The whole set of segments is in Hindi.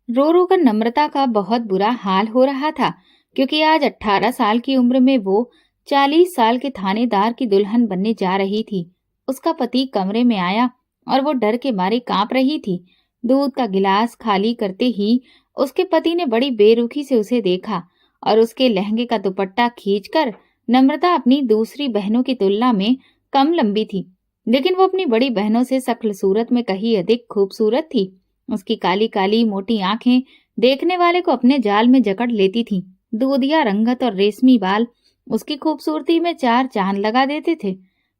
रो रो कर नम्रता का बहुत बुरा हाल हो रहा था, क्योंकि आज 18 साल की उम्र में वो 40 साल के थानेदार की दुल्हन बनने जा रही थी। उसका पति कमरे में आया और वो डर के मारे कांप रही थी। दूध का गिलास खाली करते ही उसके पति ने बड़ी बेरुखी से उसे देखा और उसके लहंगे का दुपट्टा खींचकर नम्रता अपनी दूसरी बहनों की तुलना में कम लंबी थी, लेकिन वो अपनी बड़ी बहनों से शक्ल सूरत में कहीं अधिक खूबसूरत थी। उसकी काली काली मोटी आंखें देखने वाले को अपने जाल में जकड़ लेती थीं। दूधिया रंगत और रेशमी बाल उसकी खूबसूरती में चार चांद लगा देते थे।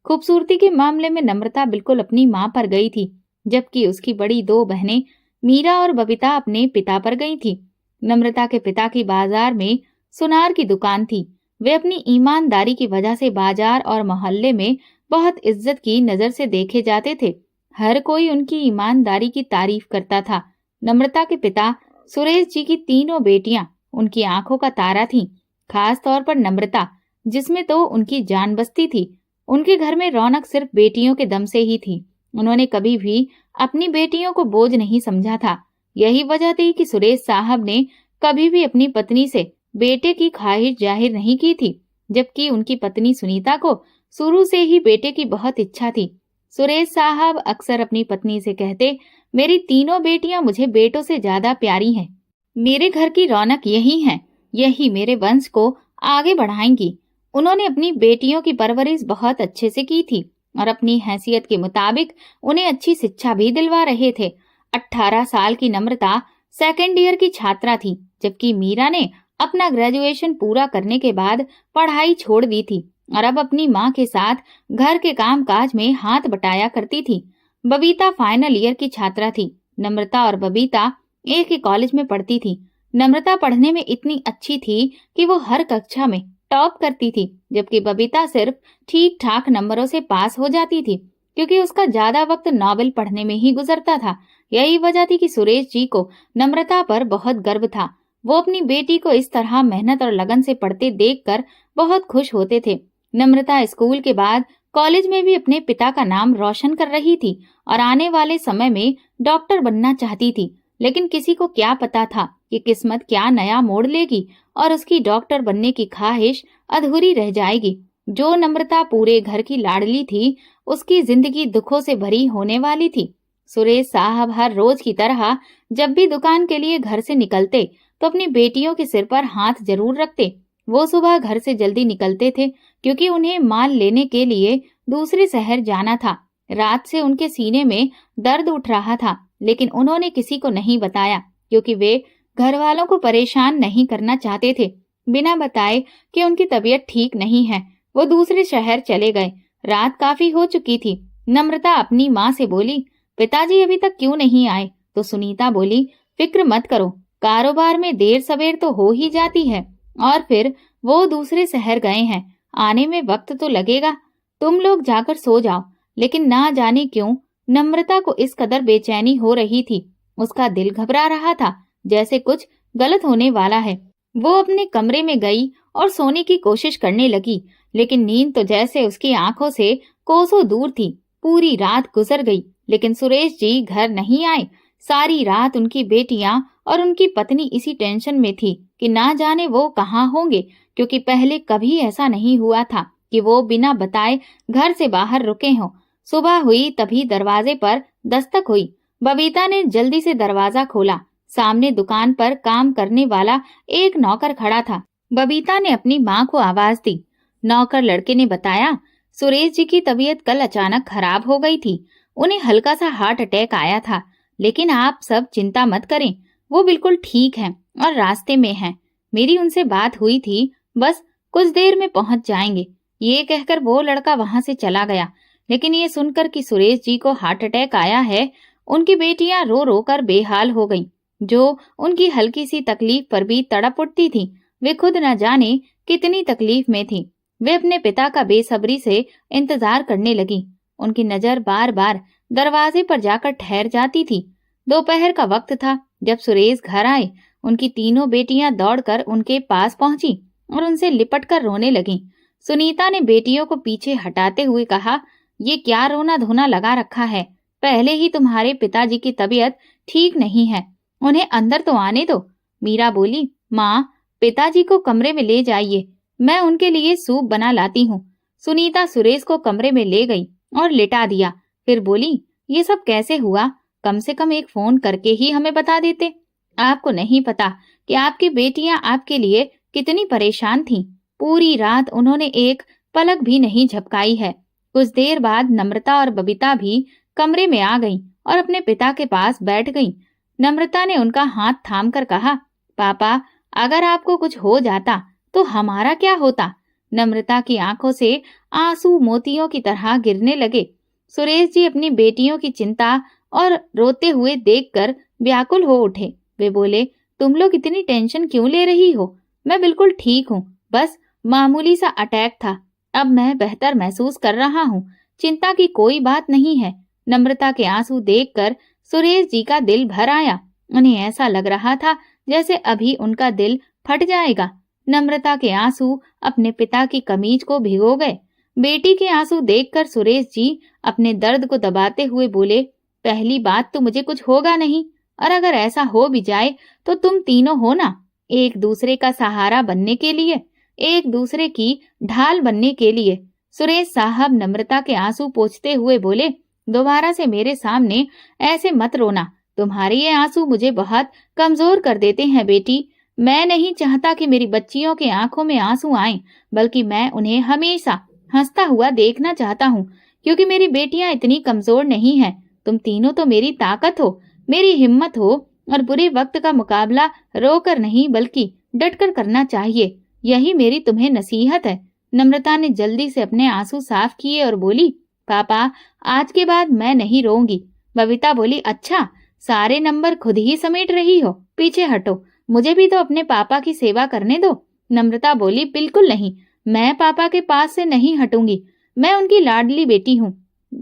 खूबसूरती के मामले में नम्रता बिल्कुल अपनी मां पर गई थी, जबकि उसकी बड़ी दो बहनें मीरा और बबीता अपने पिता पर गई थी। नम्रता के पिता की बाजार में सुनार की दुकान थी। वे अपनी ईमानदारी की वजह से बाजार और मोहल्ले में बहुत इज्जत की नजर से देखे जाते थे। हर कोई उनकी ईमानदारी की तारीफ करता था। नम्रता के पिता सुरेश जी की तीनों बेटियां उनकी आंखों का तारा थीं, खास तौर पर नम्रता, जिसमें तो उनकी जान बसती थी। उनके घर में रौनक सिर्फ बेटियों के दम से ही थी। उन्होंने कभी भी अपनी बेटियों को बोझ नहीं समझा था। यही वजह थी कि सुरेश साहब ने कभी भी अपनी पत्नी से बेटे की ख्वाहिश जाहिर नहीं की थी, जबकि उनकी पत्नी सुनीता को शुरू से ही बेटे की बहुत इच्छा थी। सुरेश साहब अक्सर अपनी पत्नी से कहते, मेरी तीनों बेटियां मुझे बेटों से ज्यादा प्यारी हैं। मेरे घर की रौनक यही है, यही मेरे वंश को आगे बढ़ाएंगी। उन्होंने अपनी बेटियों की परवरिश बहुत अच्छे से की थी और अपनी हैसियत के मुताबिक उन्हें अच्छी शिक्षा भी दिलवा रहे थे। 18 साल की नम्रता सेकेंड ईयर की छात्रा थी, जबकि मीरा ने अपना ग्रेजुएशन पूरा करने के बाद पढ़ाई छोड़ दी थी और अब अपनी माँ के साथ घर के काम काज में हाथ बटाया करती थी। बबीता फाइनल ईयर की छात्रा थी। नम्रता और बबीता एक ही कॉलेज में पढ़ती थी। नम्रता पढ़ने में इतनी अच्छी थी कि वो हर कक्षा में टॉप करती थी, जबकि बबीता सिर्फ ठीक ठाक नंबरों से पास हो जाती थी, क्योंकि उसका ज्यादा वक्त नॉवेल पढ़ने में ही गुजरता था। यही वजह थी कि सुरेश जी को नम्रता पर बहुत गर्व था। वो अपनी बेटी को इस तरह मेहनत और लगन से पढ़ते देखकर बहुत खुश होते थे। नम्रता स्कूल के बाद कॉलेज में भी अपने पिता का नाम रोशन कर रही थी और आने वाले समय में डॉक्टर बनना चाहती थी, लेकिन किसी को क्या पता था कि किस्मत क्या नया मोड़ लेगी और उसकी डॉक्टर बनने की ख्वाहिश अधूरी रह जाएगी। जो नम्रता पूरे घर की लाडली थी, उसकी जिंदगी दुखों से भरी होने वाली थी। सुरेश साहब हर रोज की तरह जब भी दुकान के लिए घर से निकलते तो अपनी बेटियों के सिर पर हाथ जरूर रखते। वो सुबह घर से जल्दी निकलते थे, क्योंकि उन्हें माल लेने के लिए दूसरे शहर जाना था। रात से उनके सीने में दर्द उठ रहा था, लेकिन उन्होंने किसी को नहीं बताया, क्योंकि वे घर वालों को परेशान नहीं करना चाहते थे। बिना बताए कि उनकी तबीयत ठीक नहीं है, वो दूसरे शहर चले गए। रात काफी हो चुकी थी। नम्रता अपनी माँ से बोली, पिताजी अभी तक क्यों नहीं आए? तो सुनीता बोली, फिक्र मत करो, कारोबार में देर सवेर तो हो ही जाती है, और फिर वो दूसरे शहर गए हैं, आने में वक्त तो लगेगा। तुम लोग जाकर सो जाओ। लेकिन ना जाने क्यों नम्रता को इस कदर बेचैनी हो रही थी। उसका दिल घबरा रहा था, जैसे कुछ गलत होने वाला है। वो अपने कमरे में गई और सोने की कोशिश करने लगी, लेकिन नींद तो जैसे उसकी आंखों से कोसों दूर थी। पूरी रात गुजर गई, लेकिन सुरेश जी घर नहीं आए। सारी रात उनकी बेटियां और उनकी पत्नी इसी टेंशन में थी कि ना जाने वो कहाँ होंगे, क्योंकि पहले कभी ऐसा नहीं हुआ था कि वो बिना बताए घर से बाहर रुके हों। सुबह हुई तभी दरवाजे पर दस्तक हुई। बबीता ने जल्दी से दरवाजा खोला। सामने दुकान पर काम करने वाला एक नौकर खड़ा था। बबीता ने अपनी माँ को आवाज दी। नौकर लड़के ने बताया, सुरेश जी की तबीयत कल अचानक खराब हो गई थी। उन्हें हल्का सा हार्ट अटैक आया था, लेकिन आप सब चिंता मत करें, वो बिल्कुल ठीक हैं और रास्ते में हैं। मेरी उनसे बात हुई थी, बस कुछ देर में पहुंच जाएंगे। ये कहकर वो लड़का वहां से चला गया। लेकिन ये सुनकर कि सुरेश जी को हार्ट अटैक आया है, उनकी बेटियां रो रो कर बेहाल हो गईं, जो उनकी हल्की सी तकलीफ पर भी तड़प उठती थीं। वे खुद न जाने कितनी तकलीफ में थीं। वे अपने पिता का बेसब्री से इंतजार करने लगी। उनकी नजर बार बार दरवाजे पर जाकर ठहर जाती थी। दोपहर का वक्त था जब सुरेश घर आए। उनकी तीनों बेटियां दौड़कर उनके पास पहुंची और उनसे लिपट कर रोने लगीं। सुनीता ने बेटियों को पीछे हटाते हुए कहा, ये क्या रोना धोना लगा रखा है? पहले ही तुम्हारे पिताजी की तबीयत ठीक नहीं है, उन्हें अंदर तो आने दो। मीरा बोली, माँ, पिताजी को कमरे में ले जाइए, मैं उनके लिए सूप बना लाती हूँ। सुनीता सुरेश को कमरे में ले गई और लिटा दिया। फिर बोली, ये सब कैसे हुआ? कम से कम एक फोन करके ही हमें बता देते। आपको नहीं पता कि आपकी बेटियां आपके लिए कितनी परेशान थीं। पूरी रात उन्होंने एक पलक भी नहीं झपकाई है। कुछ देर बाद नम्रता और बबीता भी कमरे में आ गईं और अपने पिता के पास बैठ गईं। नम्रता ने उनका हाथ थामकर कहा, पापा, अगर आपको कुछ हो जाता तो हमारा क्या होता? नम्रता की आंखों से आंसू मोतियों की तरह गिरने लगे। सुरेश जी अपनी बेटियों की चिंता और रोते हुए देखकर व्याकुल हो उठे। वे बोले, तुम लोग इतनी टेंशन क्यों ले रही हो? मैं बिल्कुल ठीक हूँ, बस मामूली सा अटैक था। अब मैं बेहतर महसूस कर रहा हूँ, चिंता की कोई बात नहीं है। नम्रता के आंसू देखकर सुरेश जी का दिल भर आया। उन्हें ऐसा लग रहा था जैसे अभी उनका दिल फट जाएगा। नम्रता के आंसू अपने पिता की कमीज को भिगो गए। बेटी के आंसू देखकर सुरेश जी अपने दर्द को दबाते हुए बोले, पहली बात तो मुझे कुछ होगा नहीं, और अगर ऐसा हो भी जाए तो तुम तीनों हो ना, एक दूसरे का सहारा बनने के लिए, एक दूसरे की ढाल बनने के लिए। सुरेश साहब नम्रता के आंसू पोंछते हुए बोले, दोबारा से मेरे सामने ऐसे मत रोना, तुम्हारे ये आंसू मुझे बहुत कमजोर कर देते हैं बेटी। मैं नहीं चाहता कि मेरी बच्चियों के आंखों में आंसू आएं, बल्कि मैं उन्हें हमेशा हंसता हुआ देखना चाहता हूँ, क्योंकि मेरी बेटियां इतनी कमजोर नहीं हैं। तुम तीनों तो मेरी ताकत हो, मेरी हिम्मत हो, और बुरे वक्त का मुकाबला रोकर नहीं बल्कि डटकर करना चाहिए। यही मेरी तुम्हें नसीहत है। नम्रता ने जल्दी से अपने आंसू साफ किए और बोली, पापा, आज के बाद मैं नहीं रोऊंगी। बबीता बोली, अच्छा, सारे नंबर खुद ही समेट रही हो, पीछे हटो, मुझे भी तो अपने पापा की सेवा करने दो। नम्रता बोली, बिल्कुल नहीं, मैं पापा के पास से नहीं हटूंगी, मैं उनकी लाडली बेटी हूँ।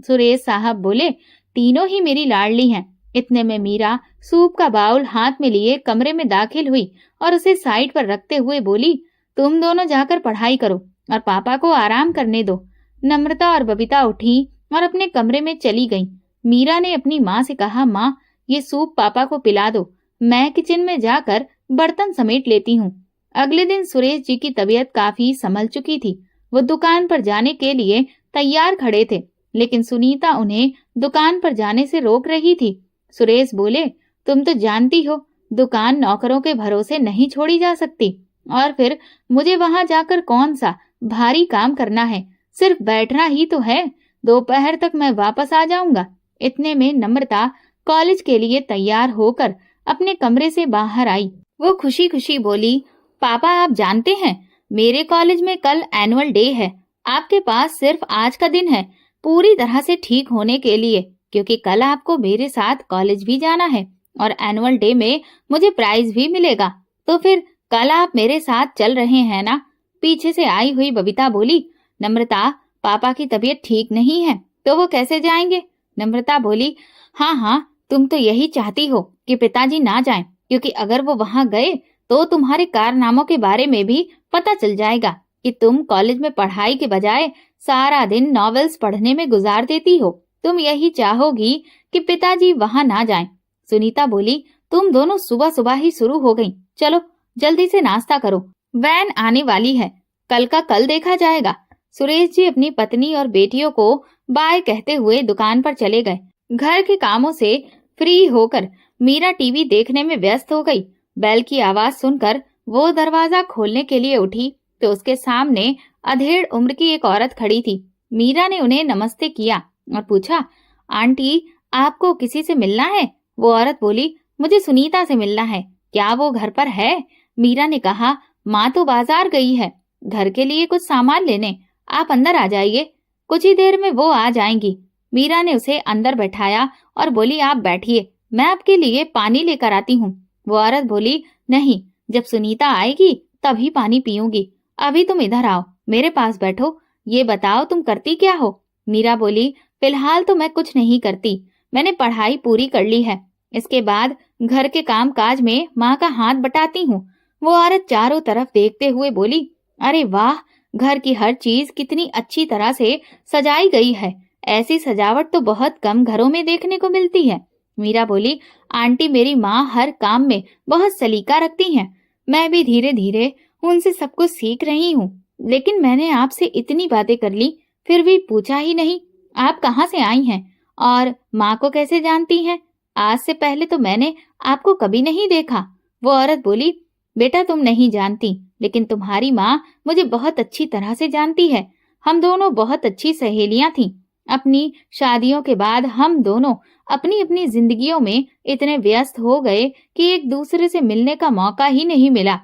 सुरेश साहब बोले, तीनों ही मेरी लाडली हैं। इतने में मीरा सूप का बाउल हाथ में लिए कमरे में दाखिल हुई और उसे साइड पर रखते हुए बोली, तुम दोनों जाकर पढ़ाई करो और पापा को आराम करने दो। नम्रता और बबीता उठी और अपने कमरे में चली गईं। मीरा ने अपनी माँ से कहा, माँ, ये सूप पापा को पिला दो, मैं किचन में जाकर बर्तन समेट लेती हूँ। अगले दिन सुरेश जी की तबीयत काफी संभल चुकी थी। वो दुकान पर जाने के लिए तैयार खड़े थे, लेकिन सुनीता उन्हें दुकान पर जाने से रोक रही थी। सुरेश बोले, तुम तो जानती हो, दुकान नौकरों के भरोसे नहीं छोड़ी जा सकती, और फिर मुझे वहां जाकर कौन सा भारी काम करना है, सिर्फ बैठना ही तो है। दोपहर तक मैं वापस आ जाऊंगा। इतने में नम्रता कॉलेज के लिए तैयार होकर अपने कमरे से बाहर आई। वो खुशी खुशी बोली, पापा, आप जानते हैं, मेरे कॉलेज में कल एनुअल डे है। आपके पास सिर्फ आज का दिन है पूरी तरह से ठीक होने के लिए, क्योंकि कल आपको मेरे साथ कॉलेज भी जाना है और एनुअल डे में मुझे प्राइज भी मिलेगा। तो फिर कल आप मेरे साथ चल रहे हैं ना? पीछे से आई हुई बबीता बोली, नम्रता, पापा की तबीयत ठीक नहीं है तो वो कैसे जाएंगे? नम्रता बोली, हाँ हाँ, तुम तो यही चाहती हो कि पिताजी ना जाएं, क्योंकि अगर वो वहां गए तो तुम्हारे कारनामों के बारे में भी पता चल जाएगा कि तुम कॉलेज में पढ़ाई के बजाय सारा दिन नॉवेल्स पढ़ने में गुजार देती हो। तुम यही चाहोगी कि पिताजी वहां ना जाएं। सुनीता बोली, तुम दोनों सुबह सुबह ही शुरू हो गई। चलो जल्दी से नाश्ता करो, वैन आने वाली है, कल का कल देखा जाएगा। सुरेश जी अपनी पत्नी और बेटियों को बाय कहते हुए दुकान पर चले गए। घर के कामों से फ्री होकर मीरा टीवी देखने में व्यस्त हो गई। बैल की आवाज सुनकर वो दरवाजा खोलने के लिए उठी तो उसके सामने अधेड़ उम्र की एक औरत खड़ी थी। मीरा ने उन्हें नमस्ते किया और पूछा, आंटी, आपको किसी से मिलना है? वो औरत बोली, मुझे सुनीता से मिलना है, क्या वो घर पर है? मीरा ने कहा, माँ तो बाजार गई है घर के लिए कुछ सामान लेने, आप अंदर आ जाइए, कुछ ही देर में वो आ जाएंगी। मीरा ने उसे अंदर बैठाया और बोली, आप बैठिए, मैं आपके लिए पानी लेकर आती हूँ। वो औरत बोली, नहीं, जब सुनीता आएगी तभी पानी पीऊंगी, अभी तुम इधर आओ, मेरे पास बैठो। ये बताओ तुम करती क्या हो? मीरा बोली, फिलहाल तो मैं कुछ नहीं करती, मैंने पढ़ाई पूरी कर ली है, इसके बाद घर के काम काज में माँ का हाथ बटाती हूँ। वो औरत चारों तरफ देखते हुए बोली, अरे वाह, घर की हर चीज कितनी अच्छी तरह से सजाई गई है, ऐसी सजावट तो बहुत कम घरों में देखने को मिलती है। मीरा बोली, आंटी मेरी माँ हर काम में बहुत सलीका रखती हैं। मैं भी धीरे धीरे उनसे सब कुछ सीख रही हूँ। लेकिन मैंने आपसे इतनी बातें कर ली, फिर भी पूछा ही नहीं आप कहाँ से आई हैं और माँ को कैसे जानती हैं। आज से पहले तो मैंने आपको कभी नहीं देखा। वो औरत बोली, बेटा तुम नहीं जानती, लेकिन तुम्हारी माँ मुझे बहुत अच्छी तरह से जानती है। हम दोनों बहुत अच्छी सहेलियां थीं। अपनी शादियों के बाद हम दोनों अपनी अपनी जिंदगियों में इतने व्यस्त हो गए कि एक दूसरे से मिलने का मौका ही नहीं मिला।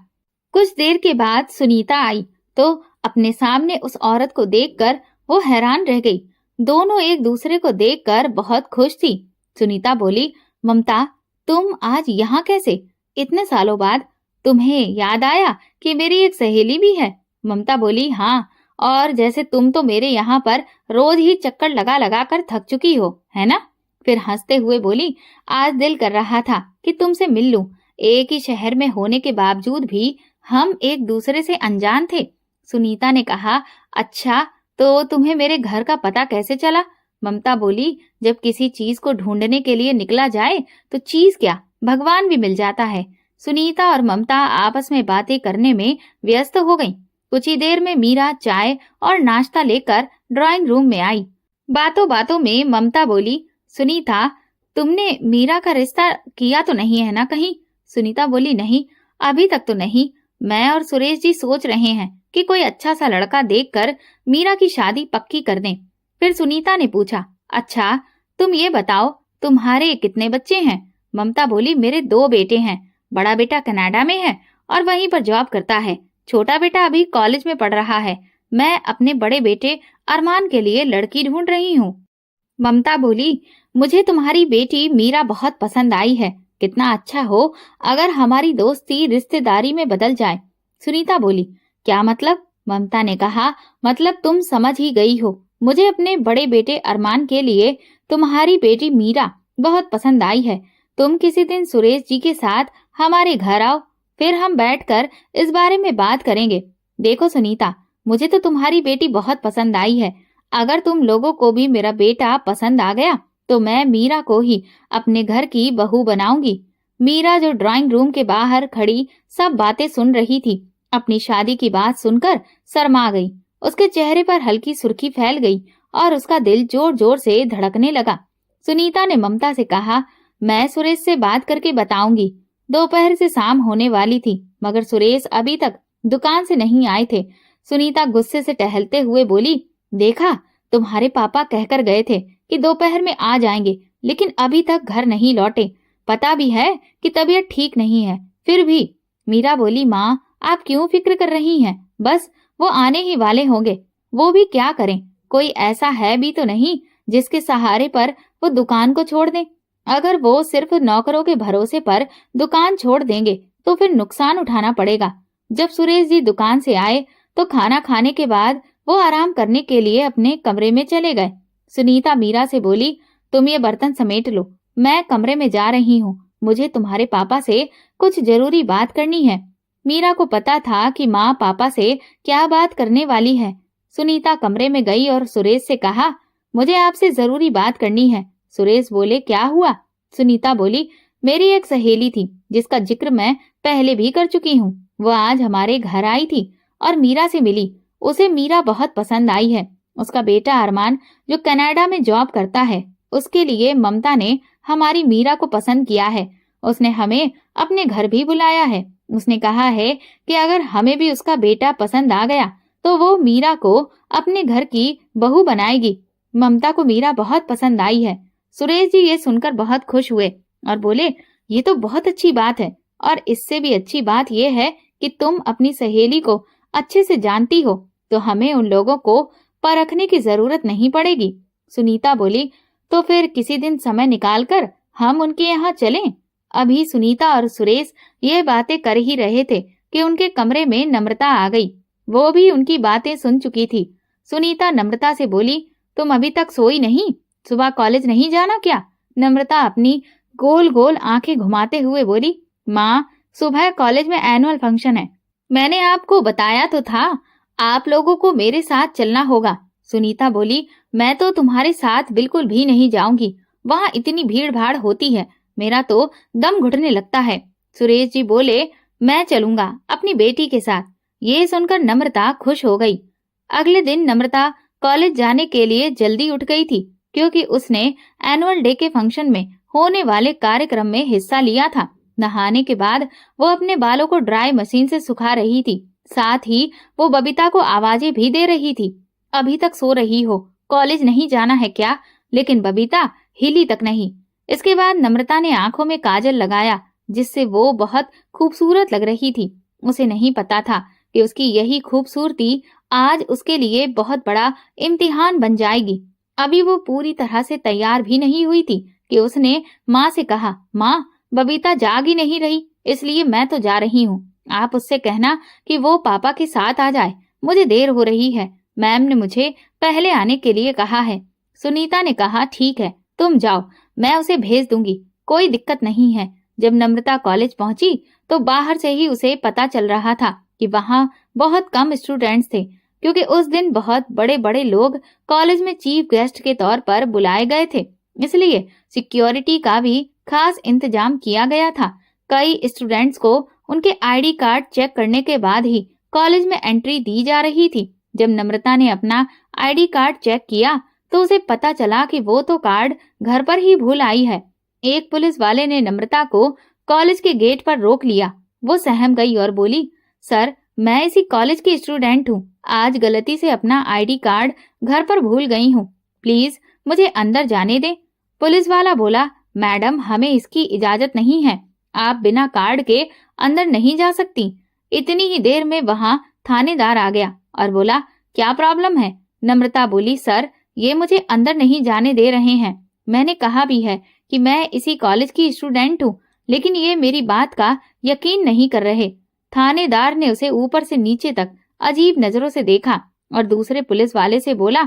कुछ देर के बाद सुनीता आई तो अपने सामने उस औरत को देखकर वो हैरान रह गई। दोनों एक दूसरे को देखकर बहुत खुश थी। सुनीता बोली, ममता तुम आज यहाँ कैसे? इतने सालों बाद तुम्हें याद आया कि मेरी एक सहेली भी है? ममता बोली, हाँ, और जैसे तुम तो मेरे यहाँ पर रोज ही चक्कर लगा लगा कर थक चुकी हो, है ना? फिर हंसते हुए बोली, आज दिल कर रहा था कि तुमसे मिल लूं। एक ही शहर में होने के बावजूद भी हम एक दूसरे से अनजान थे। सुनीता ने कहा, अच्छा तो तुम्हें मेरे घर का पता कैसे चला? ममता बोली, जब किसी चीज को ढूंढने के लिए निकला जाए तो चीज क्या, भगवान भी मिल जाता है। सुनीता और ममता आपस में बातें करने में व्यस्त हो गईं। कुछ ही देर में मीरा चाय और नाश्ता लेकर ड्राइंग रूम में आई। बातों बातों में ममता बोली, सुनीता तुमने मीरा का रिश्ता किया तो नहीं है ना कहीं? सुनीता बोली, नहीं, अभी तक तो नहीं। मैं और सुरेश जी सोच रहे हैं कि कोई अच्छा सा लड़का देखकर मीरा की शादी पक्की कर दें। फिर सुनीता ने पूछा, अच्छा तुम ये बताओ तुम्हारे कितने बच्चे हैं? ममता बोली, मेरे 2 बेटे हैं। बड़ा बेटा कनाडा में है और वहीं पर जॉब करता है। छोटा बेटा अभी कॉलेज में पढ़ रहा है। मैं अपने बड़े बेटे अरमान के लिए लड़की ढूंढ रही हूँ। ममता बोली, मुझे तुम्हारी बेटी मीरा बहुत पसंद आई है। कितना अच्छा हो अगर हमारी दोस्ती रिश्तेदारी में बदल जाए। सुनीता बोली, क्या मतलब? ममता ने कहा, मतलब तुम समझ ही गई हो। मुझे अपने बड़े बेटे अरमान के लिए तुम्हारी बेटी मीरा बहुत पसंद आई है। तुम किसी दिन सुरेश जी के साथ हमारे घर आओ, फिर हम बैठकर इस बारे में बात करेंगे। देखो सुनीता, मुझे तो तुम्हारी बेटी बहुत पसंद आई है। अगर तुम लोगों को भी मेरा बेटा पसंद आ गया तो मैं मीरा को ही अपने घर की बहू बनाऊंगी। मीरा जो ड्राइंग रूम के बाहर खड़ी सब बातें सुन रही थी, अपनी शादी की बात सुनकर शर्मा गई। उसके चेहरे पर हल्की सुर्खी फैल गई और उसका दिल जोर जोर से धड़कने लगा। सुनीता ने ममता से कहा, मैं सुरेश से बात करके बताऊंगी। दोपहर से शाम होने वाली थी मगर सुरेश अभी तक दुकान से नहीं आए थे। सुनीता गुस्से से टहलते हुए बोली, देखा, तुम्हारे पापा कहकर गए थे कि दोपहर में आ जाएंगे, लेकिन अभी तक घर नहीं लौटे। पता भी है कि तबीयत ठीक नहीं है, फिर भी। मीरा बोली, माँ आप क्यों फिक्र कर रही हैं? बस वो आने ही वाले होंगे। वो भी क्या करें? कोई ऐसा है भी तो नहीं जिसके सहारे पर वो दुकान को छोड़ दें। अगर वो सिर्फ नौकरों के भरोसे पर दुकान छोड़ देंगे तो फिर नुकसान उठाना पड़ेगा। जब सुरेश जी दुकान से आए तो खाना खाने के बाद वो आराम करने के लिए अपने कमरे में चले गए। सुनीता मीरा से बोली, तुम ये बर्तन समेट लो, मैं कमरे में जा रही हूँ। मुझे तुम्हारे पापा से कुछ जरूरी बात करनी है। मीरा को पता था कि माँ पापा से क्या बात करने वाली है। सुनीता कमरे में गई और सुरेश से कहा, मुझे आपसे जरूरी बात करनी है। सुरेश बोले, क्या हुआ? सुनीता बोली, मेरी एक सहेली थी जिसका जिक्र मैं पहले भी कर चुकी हूँ। वो आज हमारे घर आई थी और मीरा से मिली। उसे मीरा बहुत पसंद आई है। उसका बेटा अरमान जो कनाडा में जॉब करता है, उसके लिए ममता ने हमारी मीरा को पसंद किया है। उसने हमें अपने घर भी बुलाया है। उसने कहा है कि अगर हमें भी उसका बेटा पसंद आ गया तो वो मीरा को अपने घर की बहू बनाएगी। ममता को मीरा बहुत पसंद आई है। सुरेश जी ये सुनकर बहुत खुश हुए और बोले, ये तो बहुत अच्छी बात है, और इससे भी अच्छी बात यह है कि तुम अपनी सहेली को अच्छे से जानती हो, तो हमें उन लोगों को परखने की जरूरत नहीं पड़ेगी। सुनीता बोली, तो फिर किसी दिन समय निकालकर हम उनके यहाँ चलें। अभी सुनीता और सुरेश ये बातें कर ही रहे थे कि उनके कमरे में नम्रता आ गई। वो भी उनकी बातें सुन चुकी थी। सुनीता नम्रता से बोली, तुम अभी तक सोई नहीं? सुबह कॉलेज नहीं जाना क्या? नम्रता अपनी गोल गोल आंखें घुमाते हुए बोली, माँ सुबह कॉलेज में एनुअल फंक्शन है। मैंने आपको बताया तो था, आप लोगों को मेरे साथ चलना होगा। सुनीता बोली, मैं तो तुम्हारे साथ बिल्कुल भी नहीं जाऊंगी। वहाँ इतनी भीड़ भाड़ होती है, मेरा तो दम घुटने लगता है। सुरेश जी बोले, मैं चलूंगा अपनी बेटी के साथ। ये सुनकर नम्रता खुश हो गई। अगले दिन नम्रता कॉलेज जाने के लिए जल्दी उठ गई थी, क्योंकि उसने एनुअल डे के फंक्शन में होने वाले कार्यक्रम में हिस्सा लिया था। नहाने के बाद वो अपने बालों को ड्राई मशीन से सुखा रही थी। साथ ही वो बबीता को आवाजें भी दे रही थी। अभी तक सो रही हो, कॉलेज नहीं जाना है क्या? लेकिन बबीता हिली तक नहीं। इसके बाद नम्रता ने आंखों में काजल लगाया, जिससे वो बहुत खूबसूरत लग रही थी। उसे नहीं पता था कि उसकी यही खूबसूरती आज उसके लिए बहुत बड़ा इम्तिहान बन जाएगी। अभी वो पूरी तरह से तैयार भी नहीं हुई थी कि उसने माँ से कहा, माँ, बबीता जाग ही नहीं रही, इसलिए मैं तो जा रही हूँ। आप उससे कहना कि वो पापा के साथ आ जाए, मुझे देर हो रही है। मैम ने मुझे पहले आने के लिए कहा है। सुनीता ने कहा, ठीक है, तुम जाओ, मैं उसे भेज दूंगी, कोई दिक्कत नहीं है। जब नम्रता कॉलेज पहुंची तो बाहर से ही उसे पता चल रहा था कि वहाँ बहुत कम स्टूडेंट्स थे, क्योंकि उस दिन बहुत बड़े बड़े लोग कॉलेज में चीफ गेस्ट के तौर पर बुलाए गए थे। इसलिए सिक्योरिटी का भी खास इंतजाम किया गया था। कई स्टूडेंट्स को उनके आईडी कार्ड चेक करने के बाद ही कॉलेज में एंट्री दी जा रही थी। जब नम्रता ने अपना आईडी कार्ड चेक किया तो उसे पता चला कि वो तो कार्ड घर पर ही भूल आई है। एक पुलिस वाले ने नम्रता को कॉलेज के गेट पर रोक लिया। वो सहम गई और बोली, सर, मैं इसी कॉलेज की स्टूडेंट हूँ। आज गलती से अपना आईडी कार्ड घर पर भूल गई हूँ। प्लीज मुझे अंदर जाने दे। पुलिस वाला बोला, मैडम, हमें इसकी इजाजत नहीं है। आप बिना कार्ड के अंदर नहीं जा सकती। इतनी ही देर में वहाँ थानेदार आ गया और बोला, क्या प्रॉब्लम है? नम्रता बोली, सर, ये मुझे अंदर नहीं जाने दे रहे हैं। मैंने कहा भी है कि मैं इसी कॉलेज की स्टूडेंट हूँ, लेकिन ये मेरी बात का यकीन नहीं कर रहे। थानेदार ने उसे ऊपर से नीचे तक अजीब नजरों से देखा और दूसरे पुलिस वाले से बोला,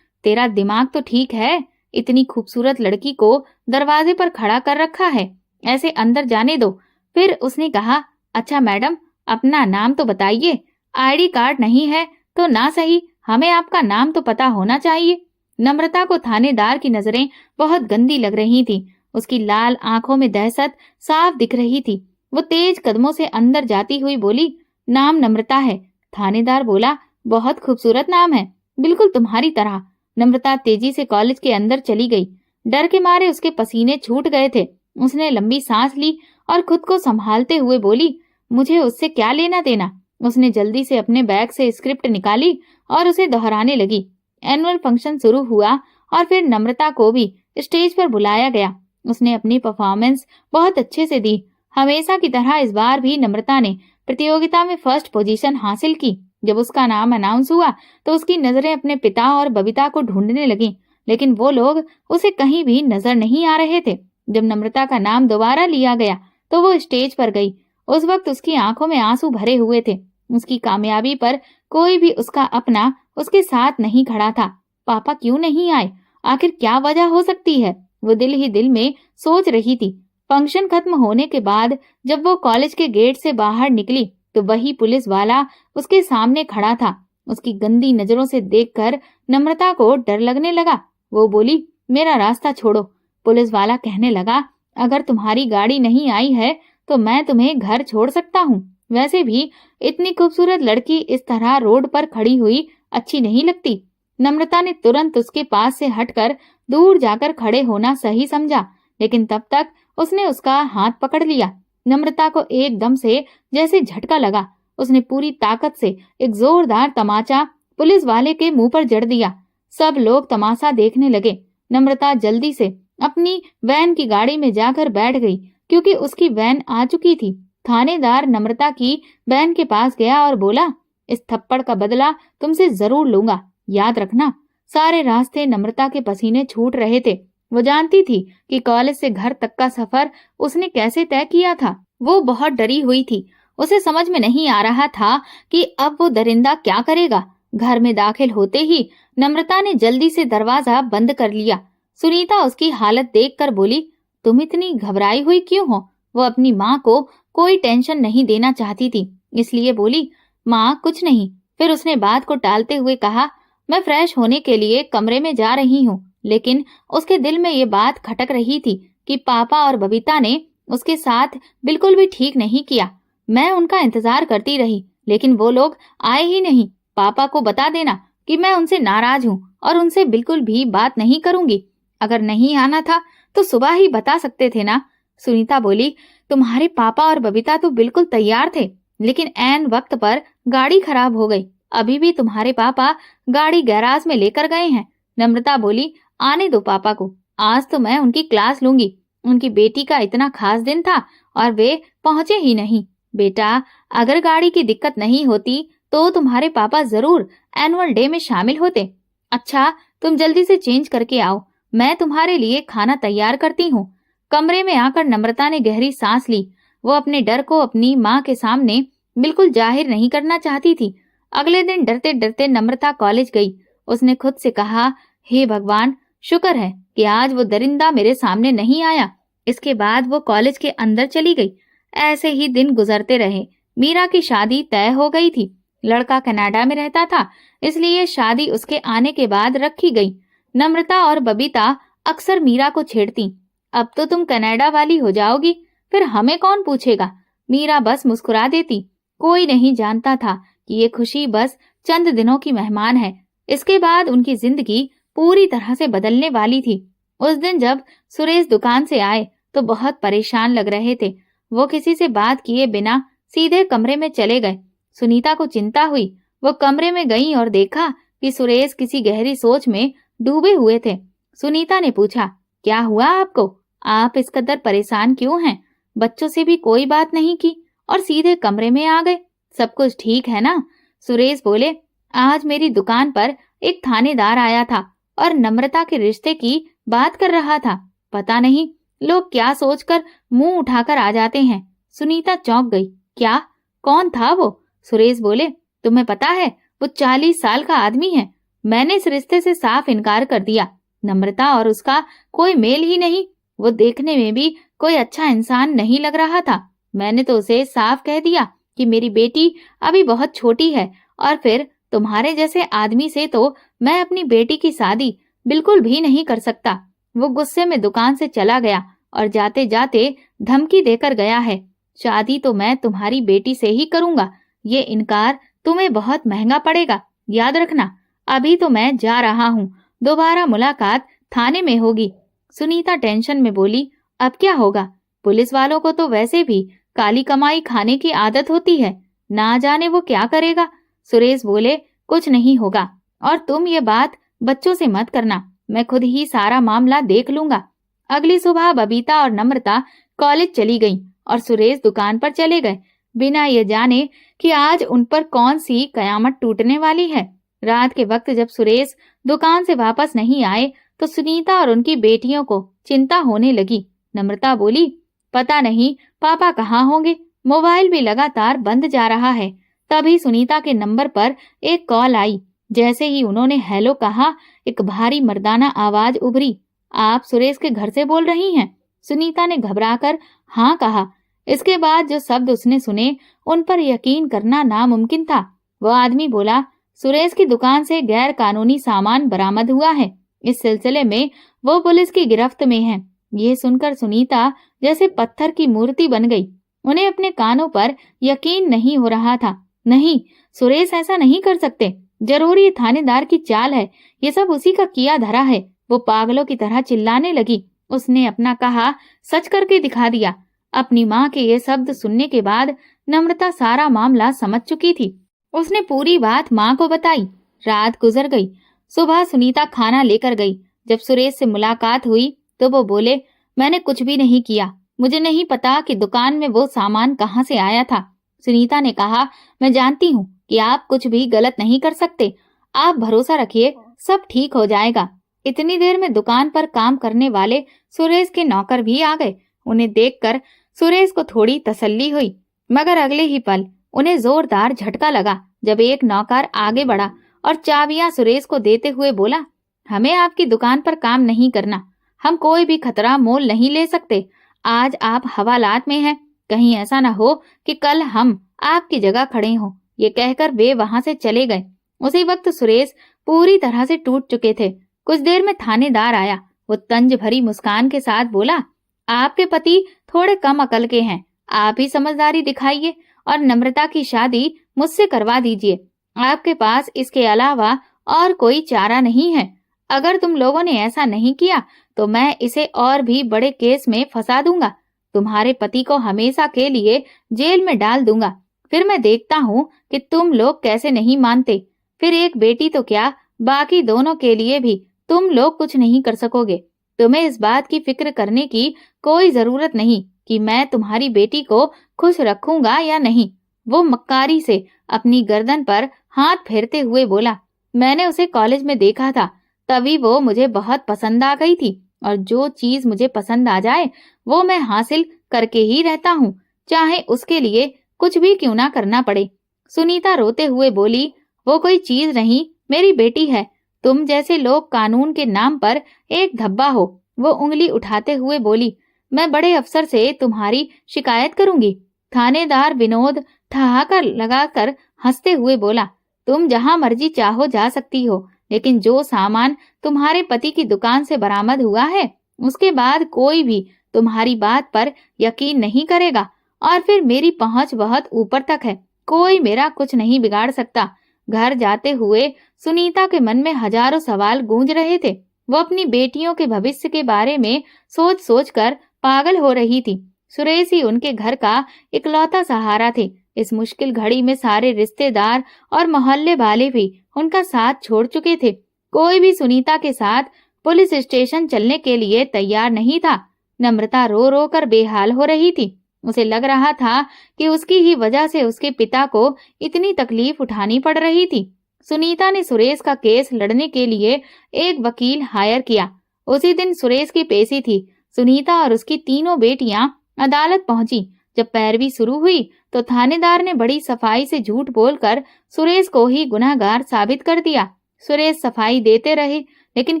तेरा दिमाग तो ठीक है? इतनी खूबसूरत लड़की को दरवाजे पर खड़ा कर रखा है, ऐसे अंदर जाने दो। फिर उसने कहा, अच्छा मैडम, अपना नाम तो बताइए। आईडी कार्ड नहीं है तो ना सही, हमें आपका नाम तो पता होना चाहिए। नम्रता को थानेदार की नजरें बहुत गंदी लग रही थी। उसकी लाल आंखों में दहशत साफ दिख रही थी। वो तेज कदमों से अंदर जाती हुई बोली, नाम नम्रता है। थानेदार बोला, बहुत खूबसूरत नाम है, बिल्कुल तुम्हारी तरह। नम्रता तेजी से कॉलेज के अंदर चली गई। डर के मारे उसके पसीने छूट गए थे। उसने लंबी सांस ली और खुद को संभालते हुए बोली, मुझे उससे क्या लेना देना। उसने जल्दी से अपने बैग से स्क्रिप्ट निकाली और उसे दोहराने लगी। एनुअल फंक्शन शुरू हुआ और फिर नम्रता को भी स्टेज पर बुलाया गया। उसने अपनी परफॉर्मेंस बहुत अच्छे से दी। हमेशा की तरह इस बार भी नम्रता ने प्रतियोगिता में फर्स्ट पोजीशन हासिल की। जब उसका नाम अनाउंस हुआ तो उसकी नजरें अपने पिता और बबीता को ढूंढने लगीं, लेकिन वो लोग उसे कहीं भी नजर नहीं आ रहे थे। जब नम्रता का नाम दोबारा लिया गया तो वो स्टेज पर गई। उस वक्त उसकी आंखों में आंसू भरे हुए थे। उसकी कामयाबी पर कोई भी उसका अपना उसके साथ नहीं खड़ा था। पापा क्यों नहीं आए? आखिर क्या वजह हो सकती है? वो दिल ही दिल में सोच रही थी। फंक्शन खत्म होने के बाद जब वो कॉलेज के गेट से बाहर निकली तो वही पुलिस वाला उसके सामने खड़ा था। उसकी गंदी नजरों से देखकर नम्रता को डर लगने लगा। वो बोली, मेरा रास्ता छोड़ो। पुलिस वाला कहने लगा, अगर तुम्हारी गाड़ी नहीं आई है तो मैं तुम्हें घर छोड़ सकता हूँ। वैसे भी इतनी खूबसूरत लड़की इस तरह रोड पर खड़ी हुई अच्छी नहीं लगती। नम्रता ने तुरंत उसके पास से हटकर दूर जाकर खड़े होना सही समझा, लेकिन तब तक उसने उसका हाथ पकड़ लिया। नम्रता को एकदम से जैसे झटका लगा। उसने पूरी ताकत से एक जोरदार तमाचा पुलिस वाले के मुंह पर जड़ दिया। सब लोग तमाशा देखने लगे। नम्रता जल्दी से अपनी वैन की गाड़ी में जाकर बैठ गई, क्योंकि उसकी वैन आ चुकी थी। थानेदार नम्रता की वैन के पास गया और बोला, इस थप्पड़ का बदला तुमसे जरूर लूंगा, याद रखना। सारे रास्ते नम्रता के पसीने छूट रहे थे। वो जानती थी कि कॉलेज से घर तक का सफर उसने कैसे तय किया था। वो बहुत डरी हुई थी। उसे समझ में नहीं आ रहा था कि अब वो दरिंदा क्या करेगा। घर में दाखिल होते ही नम्रता ने जल्दी से दरवाजा बंद कर लिया। सुनीता उसकी हालत देखकर बोली, तुम इतनी घबराई हुई क्यों हो? वो अपनी माँ को कोई टेंशन नहीं देना चाहती थी, इसलिए बोली, माँ कुछ नहीं। फिर उसने बात को टालते हुए कहा, मैं फ्रेश होने के लिए कमरे में जा रही हूँ। लेकिन उसके दिल में ये बात खटक रही थी कि पापा और बबीता ने उसके साथ बिल्कुल भी ठीक नहीं किया। मैं उनका इंतजार करती रही, लेकिन वो लोग आए ही नहीं। पापा को बता देना कि मैं उनसे नाराज हूँ और उनसे बिल्कुल भी बात नहीं करूंगी। अगर नहीं आना था तो सुबह ही बता सकते थे ना। सुनीता बोली, तुम्हारे पापा और बबीता तो बिल्कुल तैयार थे, लेकिन ऐन वक्त पर गाड़ी खराब हो गई। अभी भी तुम्हारे पापा गाड़ी गैराज में लेकर गए हैं। नम्रता बोली, आने दो पापा को, आज तो मैं उनकी क्लास लूंगी। उनकी बेटी का इतना खास दिन था और वे पहुंचे ही नहीं। बेटा, अगर गाड़ी की दिक्कत नहीं होती तो तुम्हारे पापा जरूर एनुअल डे में शामिल होते। अच्छा, तुम जल्दी से चेंज करके आओ, मैं तुम्हारे लिए खाना तैयार करती हूँ। कमरे में आकर नम्रता ने गहरी सांस ली। वो अपने डर को अपनी माँ के सामने बिल्कुल जाहिर नहीं करना चाहती थी। अगले दिन डरते डरते नम्रता कॉलेज गई। उसने खुद से कहा, हे भगवान, शुक्र है कि आज वो दरिंदा मेरे सामने नहीं आया। इसके बाद वो कॉलेज के अंदर चली गई। ऐसे ही दिन गुजरते रहे। मीरा की शादी तय हो गई थी। लड़का कनाडा में रहता था, इसलिए शादी उसके आने के बाद रखी गई। नम्रता और बबीता अक्सर मीरा को छेड़ती, अब तो तुम कनाडा वाली हो जाओगी, फिर हमें कौन पूछेगा। मीरा बस मुस्कुरा देती। कोई नहीं जानता था कि ये खुशी बस चंद दिनों की मेहमान है। इसके बाद उनकी जिंदगी पूरी तरह से बदलने वाली थी। उस दिन जब सुरेश दुकान से आए तो बहुत परेशान लग रहे थे। वो किसी से बात किए बिना सीधे कमरे में चले गए। सुनीता को चिंता हुई। वो कमरे में गई और देखा कि सुरेश किसी गहरी सोच में डूबे हुए थे। सुनीता ने पूछा, क्या हुआ आपको? आप इस कदर परेशान क्यों हैं? बच्चों से भी कोई बात नहीं की और सीधे कमरे में आ गए। सब कुछ ठीक है ना? सुरेश बोले, आज मेरी दुकान पर एक थानेदार आया था और नम्रता के रिश्ते की बात कर रहा था। पता नहीं लोग क्या सोचकर मुंह उठाकर आ जाते हैं। सुनीता चौंक गई। क्या? कौन था वो? सुरेश बोले, तुम्हें पता है, वो 40 साल का आदमी है। मैंने इस रिश्ते से साफ इनकार कर दिया। नम्रता और उसका कोई मेल ही नहीं। वो देखने में भी कोई अच्छा इंसान नहीं लग रहा था। मैंने तो उसे साफ कह दिया कि मेरी बेटी अभी बहुत छोटी है और फिर तुम्हारे जैसे आदमी से तो मैं अपनी बेटी की शादी बिल्कुल भी नहीं कर सकता। वो गुस्से में दुकान से चला गया और जाते जाते धमकी देकर गया है, शादी तो मैं तुम्हारी बेटी से ही करूंगा। ये इनकार तुम्हें बहुत महंगा पड़ेगा, याद रखना। अभी तो मैं जा रहा हूँ, दोबारा मुलाकात थाने में होगी। सुनीता टेंशन में बोली, अब क्या होगा? पुलिस वालों को तो वैसे भी काली कमाई खाने की आदत होती है, ना जाने वो क्या करेगा। सुरेश बोले, कुछ नहीं होगा और तुम ये बात बच्चों से मत करना, मैं खुद ही सारा मामला देख लूंगा। अगली सुबह बबीता और नम्रता कॉलेज चली गईं और सुरेश दुकान पर चले गए, बिना ये जाने कि आज उन पर कौन सी कयामत टूटने वाली है। रात के वक्त जब सुरेश दुकान से वापस नहीं आए तो सुनीता और उनकी बेटियों को चिंता होने लगी। नम्रता बोली, पता नहीं पापा कहाँ होंगे, मोबाइल भी लगातार बंद जा रहा है। तभी सुनीता के नंबर पर एक कॉल आई। जैसे ही उन्होंने हेलो कहा, एक भारी मर्दाना आवाज उभरी, आप सुरेश के घर से बोल रही हैं? सुनीता ने घबराकर हाँ कहा। इसके बाद जो शब्द उसने सुने उन पर यकीन करना नामुमकिन था। वो आदमी बोला, सुरेश की दुकान से गैर कानूनी सामान बरामद हुआ है। इस सिलसिले में वो पुलिस की गिरफ्त में है। ये सुनकर सुनीता जैसे पत्थर की मूर्ति बन गई। उन्हें अपने कानों पर यकीन नहीं हो रहा था। नहीं, सुरेश ऐसा नहीं कर सकते। जरूर ये थानेदार की चाल है, ये सब उसी का किया धरा है। वो पागलों की तरह चिल्लाने लगी। उसने अपना कहा सच करके दिखा दिया। अपनी माँ के ये शब्द सुनने के बाद नम्रता सारा मामला समझ चुकी थी। उसने पूरी बात माँ को बताई। रात गुजर गई। सुबह सुनीता खाना लेकर गई। जब सुरेश से मुलाकात हुई तो वो बोले, मैंने कुछ भी नहीं किया, मुझे नहीं पता कि दुकान में वो सामान कहाँ से आया था। सुनीता ने कहा, मैं जानती हूँ कि आप कुछ भी गलत नहीं कर सकते, आप भरोसा रखिए, सब ठीक हो जाएगा। इतनी देर में दुकान पर काम करने वाले सुरेश के नौकर भी आ गए। उन्हें देखकर सुरेश को थोड़ी तसल्ली हुई, मगर अगले ही पल उन्हें जोरदार झटका लगा जब एक नौकर आगे बढ़ा और चाबियां सुरेश को देते हुए बोला, हमें आपकी दुकान पर काम नहीं करना, हम कोई भी खतरा मोल नहीं ले सकते। आज आप हवालात में हैं, कहीं ऐसा न हो कि कल हम आपकी जगह खड़े हों। ये कहकर वे वहां से चले गए। उसी वक्त सुरेश पूरी तरह से टूट चुके थे। कुछ देर में थानेदार आया। वो तंज भरी मुस्कान के साथ बोला, आपके पति थोड़े कम अकल के हैं, आप ही समझदारी दिखाइए और नम्रता की शादी मुझसे करवा दीजिए। आपके पास इसके अलावा और कोई चारा नहीं है। अगर तुम लोगों ने ऐसा नहीं किया तो मैं इसे और भी बड़े केस में फंसा दूंगा। तुम्हारे पति को हमेशा के लिए जेल में डाल दूंगा। फिर मैं देखता हूँ कि तुम लोग कैसे नहीं मानते। फिर एक बेटी तो क्या, बाकी दोनों के लिए भी तुम लोग कुछ नहीं कर सकोगे। तुम्हें इस बात की फिक्र करने की कोई जरूरत नहीं कि मैं तुम्हारी बेटी को खुश रखूंगा या नहीं। वो मक्कारी से अपनी गर्दन पर हाथ फेरते हुए बोला। मैंने उसे कॉलेज में देखा था, तभी वो मुझे बहुत पसंद आ गई थी और जो चीज मुझे पसंद आ जाए वो मैं हासिल करके ही रहता हूँ, चाहे उसके लिए कुछ भी क्यों ना करना पड़े। सुनीता रोते हुए बोली, वो कोई चीज नहीं, मेरी बेटी है। तुम जैसे लोग कानून के नाम पर एक धब्बा हो। वो उंगली उठाते हुए बोली, मैं बड़े अफसर से तुम्हारी शिकायत करूंगी। थानेदार विनोद ठहाका लगाकर हंसते हुए बोला, तुम जहां मर्जी चाहो जा सकती हो, लेकिन जो सामान तुम्हारे पति की दुकान से बरामद हुआ है उसके बाद कोई भी तुम्हारी बात पर यकीन नहीं करेगा। और फिर मेरी पहुंच बहुत ऊपर तक है, कोई मेरा कुछ नहीं बिगाड़ सकता। घर जाते हुए सुनीता के मन में हजारों सवाल गूंज रहे थे। वो अपनी बेटियों के भविष्य के बारे में सोच सोच कर पागल हो रही थी। सुरेश ही उनके घर का इकलौता सहारा थे। इस मुश्किल घड़ी में सारे रिश्तेदार और मोहल्ले वाले भी उनका साथ छोड़ चुके थे। कोई भी सुनीता के साथ पुलिस स्टेशन चलने के लिए तैयार नहीं था। नम्रता रो रो कर बेहाल हो रही थी। उसे लग रहा था कि उसकी ही वजह से उसके पिता को इतनी तकलीफ उठानी पड़ रही थी। सुनीता ने सुरेश का केस लड़ने के लिए एक वकील हायर किया। उसी दिन सुरेश की पेशी थी। सुनीता और उसकी तीनों बेटियां अदालत पहुंची। जब पैरवी शुरू हुई तो थानेदार ने बड़ी सफाई से झूठ बोलकर सुरेश को ही गुनहगार साबित कर दिया। सुरेश सफाई देते रहे, लेकिन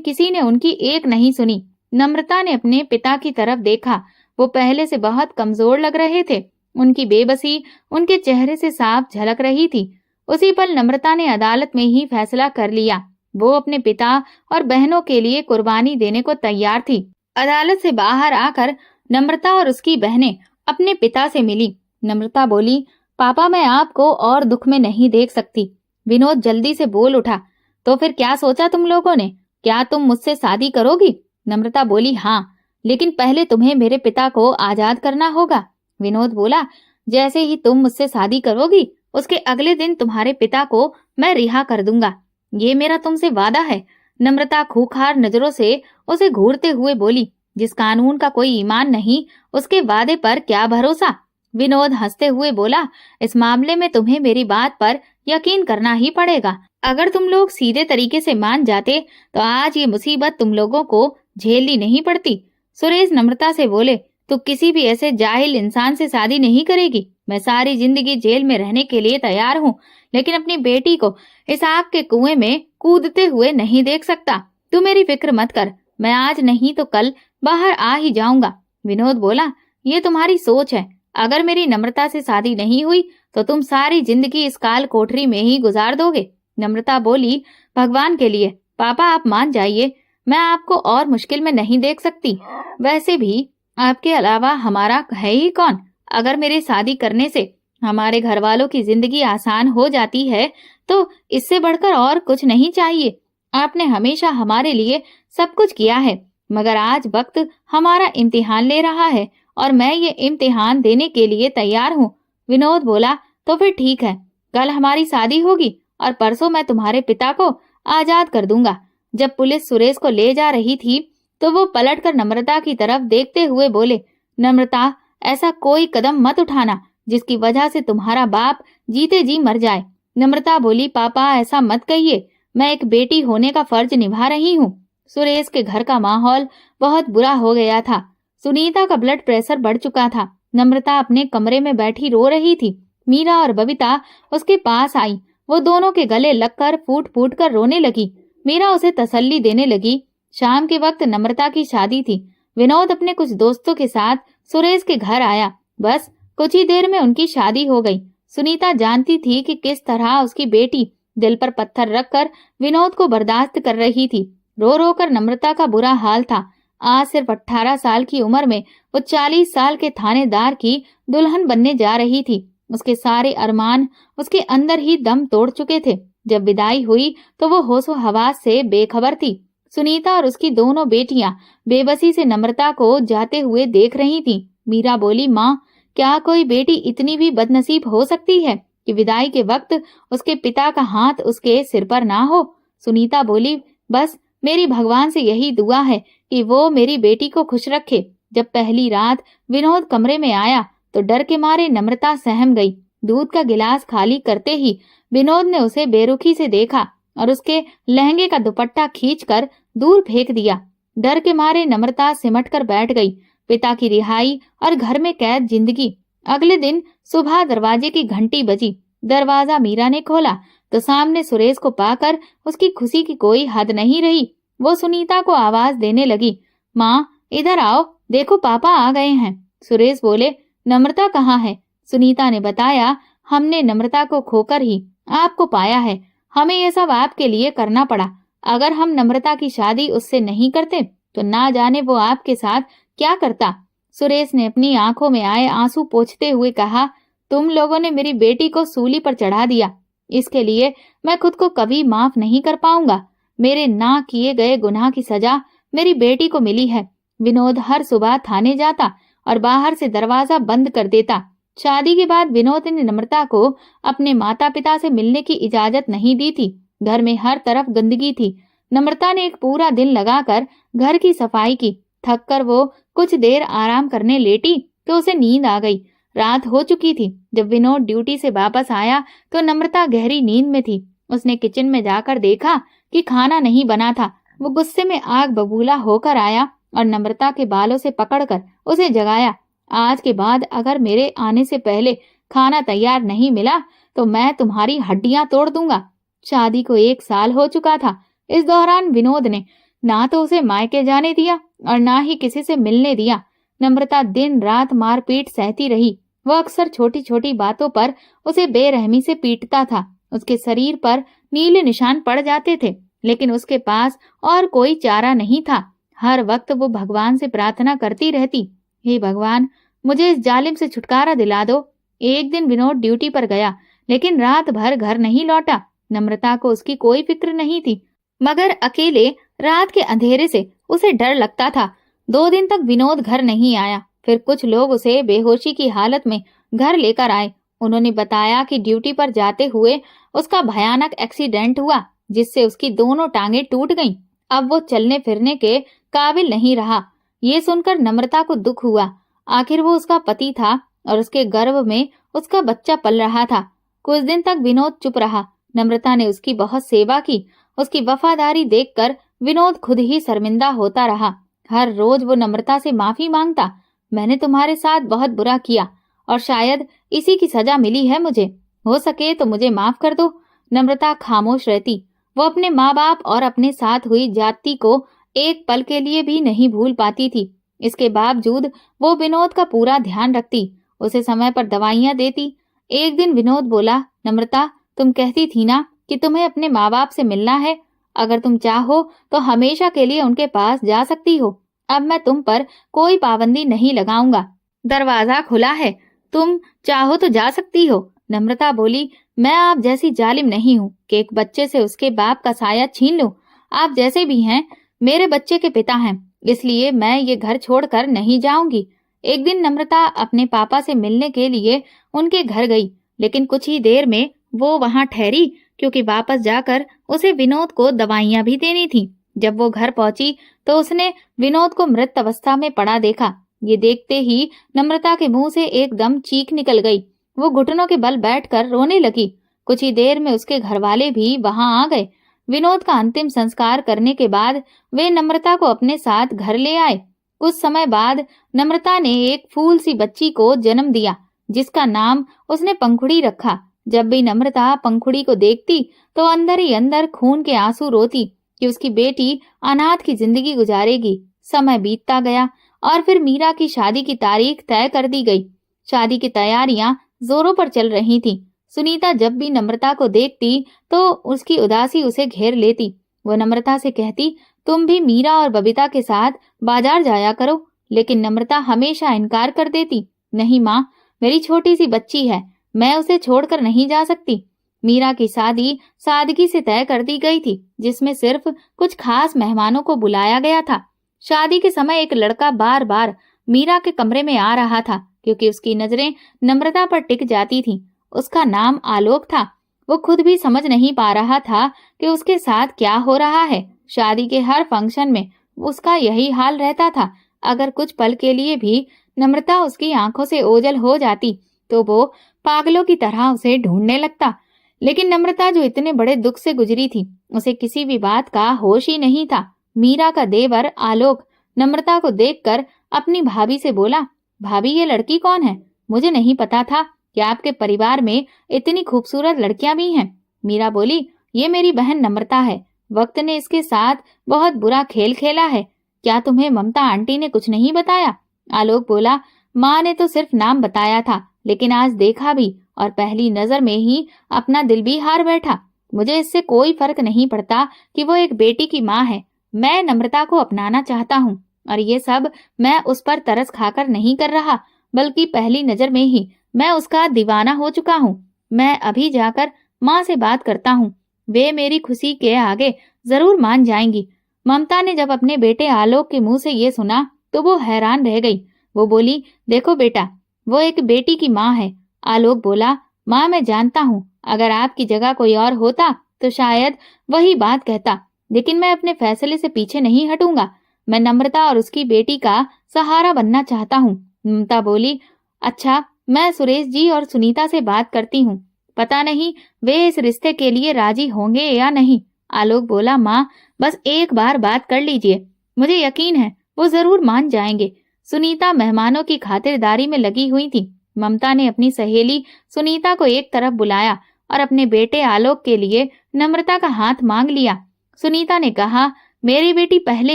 किसी ने उनकी एक नहीं सुनी। नम्रता ने अपने पिता की तरफ देखा। वो पहले से बहुत कमजोर लग रहे थे। उनकी बेबसी उनके चेहरे से साफ झलक रही थी। उसी पल नम्रता ने अदालत में ही फैसला कर लिया। वो अपने पिता और बहनों के लिए कुर्बानी देने को तैयार थी। अदालत से बाहर आकर नम्रता और उसकी बहनें अपने पिता से मिली। नम्रता बोली, पापा मैं आपको और दुख में नहीं देख सकती। विनोद जल्दी से बोल उठा, तो फिर क्या सोचा तुम लोगों ने? क्या तुम मुझसे शादी करोगी? नम्रता बोली, हाँ, लेकिन पहले तुम्हें मेरे पिता को आजाद करना होगा। विनोद बोला, जैसे ही तुम मुझसे शादी करोगी उसके अगले दिन तुम्हारे पिता को मैं रिहा कर दूंगा। ये मेरा तुमसे वादा है। नम्रता खूंखार नजरों से उसे घूरते हुए बोली, जिस कानून का कोई ईमान नहीं उसके वादे पर क्या भरोसा। विनोद हंसते हुए बोला, इस मामले में तुम्हें मेरी बात पर यकीन करना ही पड़ेगा। अगर तुम लोग सीधे तरीके से मान जाते तो आज ये मुसीबत तुम लोगों को झेलनी नहीं पड़ती। सुरेश नम्रता से बोले, तू किसी भी ऐसे जाहिल इंसान से शादी नहीं करेगी। मैं सारी जिंदगी जेल में रहने के लिए तैयार हूँ, लेकिन अपनी बेटी को इस आग के कुएं में कूदते हुए नहीं देख सकता। तू मेरी फिक्र मत कर, मैं आज नहीं तो कल बाहर आ ही जाऊंगा। विनोद बोला, ये तुम्हारी सोच है। अगर मेरी नम्रता से शादी नहीं हुई तो तुम सारी जिंदगी इस काल कोठरी में ही गुजार दोगे। नम्रता बोली, भगवान के लिए पापा आप मान जाइए, मैं आपको और मुश्किल में नहीं देख सकती। वैसे भी आपके अलावा हमारा है ही कौन। अगर मेरे शादी करने से हमारे घर वालों की जिंदगी आसान हो जाती है तो इससे बढ़कर और कुछ नहीं चाहिए। आपने हमेशा हमारे लिए सब कुछ किया है, मगर आज वक्त हमारा इम्तिहान ले रहा है और मैं ये इम्तिहान देने के लिए तैयार हूँ। विनोद बोला, तो फिर ठीक है, कल हमारी शादी होगी और परसों मैं तुम्हारे पिता को आजाद कर दूंगा। जब पुलिस सुरेश को ले जा रही थी तो वो पलटकर नम्रता की तरफ देखते हुए बोले, नम्रता ऐसा कोई कदम मत उठाना जिसकी वजह से तुम्हारा बाप जीते जी मर जाए। नम्रता बोली, पापा ऐसा मत कहिए, मैं एक बेटी होने का फर्ज निभा रही हूँ। सुरेश के घर का माहौल बहुत बुरा हो गया था। सुनीता का ब्लड प्रेशर बढ़ चुका था। नम्रता अपने कमरे में बैठी रो रही थी। मीरा और बबीता उसके पास आई। वो दोनों के गले लगकर फूट फूट कर रोने लगी। मीरा उसे तसल्ली देने लगी। शाम के वक्त नम्रता की शादी थी। विनोद अपने कुछ दोस्तों के साथ सुरेश के घर आया। बस कुछ ही देर में उनकी शादी हो गई। सुनीता जानती थी कि किस तरह उसकी बेटी दिल पर पत्थर रखकर विनोद को बर्दाश्त कर रही थी। रो रो कर नम्रता का बुरा हाल था। आज सिर्फ 18 साल की उम्र में वो 40 साल के थानेदार की दुल्हन बनने जा रही थी। उसके सारे अरमान उसके अंदर ही दम तोड़ चुके थे। जब विदाई हुई तो वो होशो हवास से बेखबर थी। सुनीता और उसकी दोनों बेटियां बेबसी से नम्रता को जाते हुए देख रही थीं। मीरा बोली, माँ, क्या कोई बेटी इतनी भी बदनसीब हो सकती है कि विदाई के वक्त उसके पिता का हाथ उसके सिर पर ना हो? सुनीता बोली, बस मेरी भगवान से यही दुआ है कि वो मेरी बेटी को खुश रखे। जब पहली रात विनोद कमरे में आया तो डर के मारे नम्रता सहम गई। दूध का गिलास खाली करते ही विनोद ने उसे बेरुखी से देखा और उसके लहंगे का दुपट्टा खींचकर दूर फेंक दिया। डर के मारे नम्रता सिमट कर बैठ गई। पिता की रिहाई और घर में कैद जिंदगी। अगले दिन सुबह दरवाजे की घंटी बजी। दरवाजा मीरा ने खोला तो सामने सुरेश को पाकर उसकी खुशी की कोई हद नहीं रही। वो सुनीता को आवाज देने लगी, माँ, इधर आओ, देखो पापा आ गए हैं। सुरेश बोले, नम्रता कहाँ है? सुनीता ने बताया, हमने नम्रता को खोकर ही आपको पाया है। हमें ये सब आपके लिए करना पड़ा। अगर हम नम्रता की शादी उससे नहीं करते तो ना जाने वो आपके साथ क्या करता। सुरेश ने अपनी आंखों में आए आंसू पोंछते हुए कहा, तुम लोगों ने मेरी बेटी को सूली पर चढ़ा दिया। इसके लिए मैं खुद को कभी माफ नहीं कर पाऊंगा। मेरे ना किए गए गुनाह की सजा मेरी बेटी को मिली है। विनोद हर सुबह थाने जाता और बाहर से दरवाजा बंद कर देता। शादी के बाद विनोद ने नम्रता को अपने माता पिता से मिलने की इजाजत नहीं दी थी। घर में हर तरफ गंदगी थी। नम्रता ने एक पूरा दिन लगाकर घर की सफाई की। थक कर वो कुछ देर आराम करने लेटी तो उसे नींद आ गई। रात हो चुकी थी। जब विनोद ड्यूटी से वापस आया तो नम्रता गहरी नींद में थी। उसने किचन में जाकर देखा कि खाना नहीं बना था। वो गुस्से में आग बबूला होकर आया और नम्रता के बालों से पकड़कर उसे जगाया। आज के बाद अगर मेरे आने से पहले खाना तैयार नहीं मिला तो मैं तुम्हारी हड्डियां तोड़ दूंगा। शादी को 1 साल हो चुका था। इस दौरान विनोद ने ना तो उसे मायके जाने दिया और ना ही किसी से मिलने दिया। नम्रता दिन रात मारपीट सहती रही। वह अक्सर छोटी छोटी बातों पर उसे बेरहमी से पीटता था। उसके शरीर पर नीले निशान पड़ जाते थे, लेकिन उसके पास और कोई चारा नहीं था। हर वक्त वो भगवान से प्रार्थना करती रहती, हे भगवान, मुझे इस जालिम से छुटकारा दिला दो। एक दिन विनोद ड्यूटी पर गया, लेकिन रात भर घर नहीं लौटा। नम्रता को उसकी कोई फिक्र नहीं थी, मगर अकेले रात के अंधेरे से उसे डर लगता था। 2 दिन तक विनोद घर नहीं आया। फिर कुछ लोग उसे बेहोशी की हालत में घर लेकर आए। उन्होंने बताया कि ड्यूटी पर जाते हुए उसका भयानक एक्सीडेंट हुआ, जिससे उसकी दोनों टांगें टूट गईं। अब वो चलने फिरने के काबिल नहीं रहा। ये सुनकर नम्रता को दुख हुआ। आखिर वो उसका पति था और उसके गर्भ में उसका बच्चा पल रहा था। कुछ दिन तक विनोद चुप रहा। नम्रता ने उसकी बहुत सेवा की। उसकी वफादारी देखकर विनोद खुद ही शर्मिंदा होता रहा। हर रोज वो नम्रता से माफी मांगता, मैंने तुम्हारे साथ बहुत बुरा किया और शायद इसी की सजा मिली है मुझे। हो सके तो मुझे माफ कर दो। नम्रता खामोश रहती। वो अपने माँ बाप और अपने साथ हुई जाति को एक पल के लिए भी नहीं भूल पाती थी। इसके बावजूद वो विनोद का पूरा ध्यान रखती, उसे समय पर दवाइयाँ देती। एक दिन विनोद बोला, नम्रता, तुम कहती थी ना कि तुम्हें अपने माँ बाप से मिलना है। अगर तुम चाहो तो हमेशा के लिए उनके पास जा सकती हो। अब मैं तुम पर कोई पाबंदी नहीं लगाऊंगा। दरवाजा खुला है, तुम चाहो तो जा सकती हो। नम्रता बोली, मैं आप जैसी जालिम नहीं हूँ कि एक बच्चे से उसके बाप का साया छीन लूं। आप जैसे भी हैं मेरे बच्चे के पिता हैं, इसलिए मैं ये घर छोड़कर नहीं जाऊंगी। एक दिन नम्रता अपने पापा से मिलने के लिए उनके घर गई, लेकिन कुछ ही देर में वो वहां ठहरी, क्योंकि वापस जाकर उसे विनोद को दवाइयां भी देनी थी। जब वो घर पहुंची तो उसने विनोद को मृत अवस्था में पड़ा देखा। ये देखते ही नम्रता के मुंह से एकदम चीख निकल गई। वो घुटनों के बल बैठकर रोने लगी। कुछ ही देर में उसके घरवाले भी वहां आ गए। विनोद का अंतिम संस्कार करने के बाद वे नम्रता को अपने साथ घर ले आए। कुछ समय बाद नम्रता ने एक फूल सी बच्ची को जन्म दिया, जिसका नाम उसने पंखुड़ी रखा। जब भी नम्रता पंखुड़ी को देखती तो अंदर ही अंदर खून के आंसू रोती कि उसकी बेटी अनाथ की जिंदगी गुजारेगी। समय बीतता गया और फिर मीरा की शादी की तारीख तय कर दी गई। शादी की तैयारियां जोरों पर चल रही थी। सुनीता जब भी नम्रता को देखती तो उसकी उदासी उसे घेर लेती। वो नम्रता से कहती, तुम भी मीरा और बबीता के साथ बाजार जाया करो। लेकिन नम्रता हमेशा इनकार कर देती। नहीं माँ, मेरी छोटी सी बच्ची है, मैं उसे छोड़कर नहीं जा सकती। मीरा की शादी सादगी से तय कर दी गई थी, जिसमें सिर्फ कुछ खास मेहमानों को बुलाया गया था। शादी के समय एक लड़का बार बार मीरा के कमरे में आ रहा था, क्योंकि उसकी नजरें नम्रता पर टिक जाती थीं। उसका नाम आलोक था। वो खुद भी समझ नहीं पा रहा था कि उसके साथ क्या हो रहा है। शादी के हर फंक्शन में उसका यही हाल रहता था। अगर कुछ पल के लिए भी नम्रता उसकी आंखों से ओझल हो जाती तो वो पागलों की तरह उसे ढूंढने लगता। लेकिन नम्रता जो इतने बड़े दुख से गुजरी थी, उसे किसी भी बात का होश ही नहीं था। मीरा का देवर आलोक नम्रता को देखकर अपनी भाभी से बोला, भाभी ये लड़की कौन है? मुझे नहीं पता था कि आपके परिवार में इतनी खूबसूरत लड़कियां भी हैं। मीरा बोली, ये मेरी बहन नम्रता है। वक्त ने इसके साथ बहुत बुरा खेल खेला है। क्या तुम्हें ममता आंटी ने कुछ नहीं बताया? आलोक बोला, माँ ने तो सिर्फ नाम बताया था, लेकिन आज देखा भी और पहली नजर में ही अपना दिल भी हार बैठा। मुझे इससे कोई फर्क नहीं पड़ता कि वो एक बेटी की माँ है। मैं नम्रता को अपनाना चाहता हूँ, और ये सब मैं उस पर तरस खाकर नहीं कर रहा, बल्कि पहली नजर में ही मैं उसका दीवाना हो चुका हूँ। मैं अभी जाकर माँ से बात करता हूँ, वे मेरी खुशी के आगे जरूर मान जाएंगी। ममता ने जब अपने बेटे आलोक के मुंह से ये सुना तो वो हैरान रह गई। वो बोली, देखो बेटा, वो एक बेटी की माँ है। आलोक बोला, माँ मैं जानता हूँ, अगर आपकी जगह कोई और होता तो शायद वही बात कहता, लेकिन मैं अपने फैसले से पीछे नहीं हटूंगा। मैं नम्रता और उसकी बेटी का सहारा बनना चाहता हूँ। ममता बोली, अच्छा, मैं सुरेश जी और सुनीता से बात करती हूँ, पता नहीं वे इस रिश्ते के लिए राजी होंगे या नहीं। आलोक बोला, माँ बस एक बार बात कर लीजिए, मुझे यकीन है वो जरूर मान जाएंगे। सुनीता मेहमानों की खातिरदारी में लगी हुई थी। ममता ने अपनी सहेली सुनीता को एक तरफ बुलाया और अपने बेटे आलोक के लिए नम्रता का हाथ मांग लिया। सुनीता ने कहा, मेरी बेटी पहले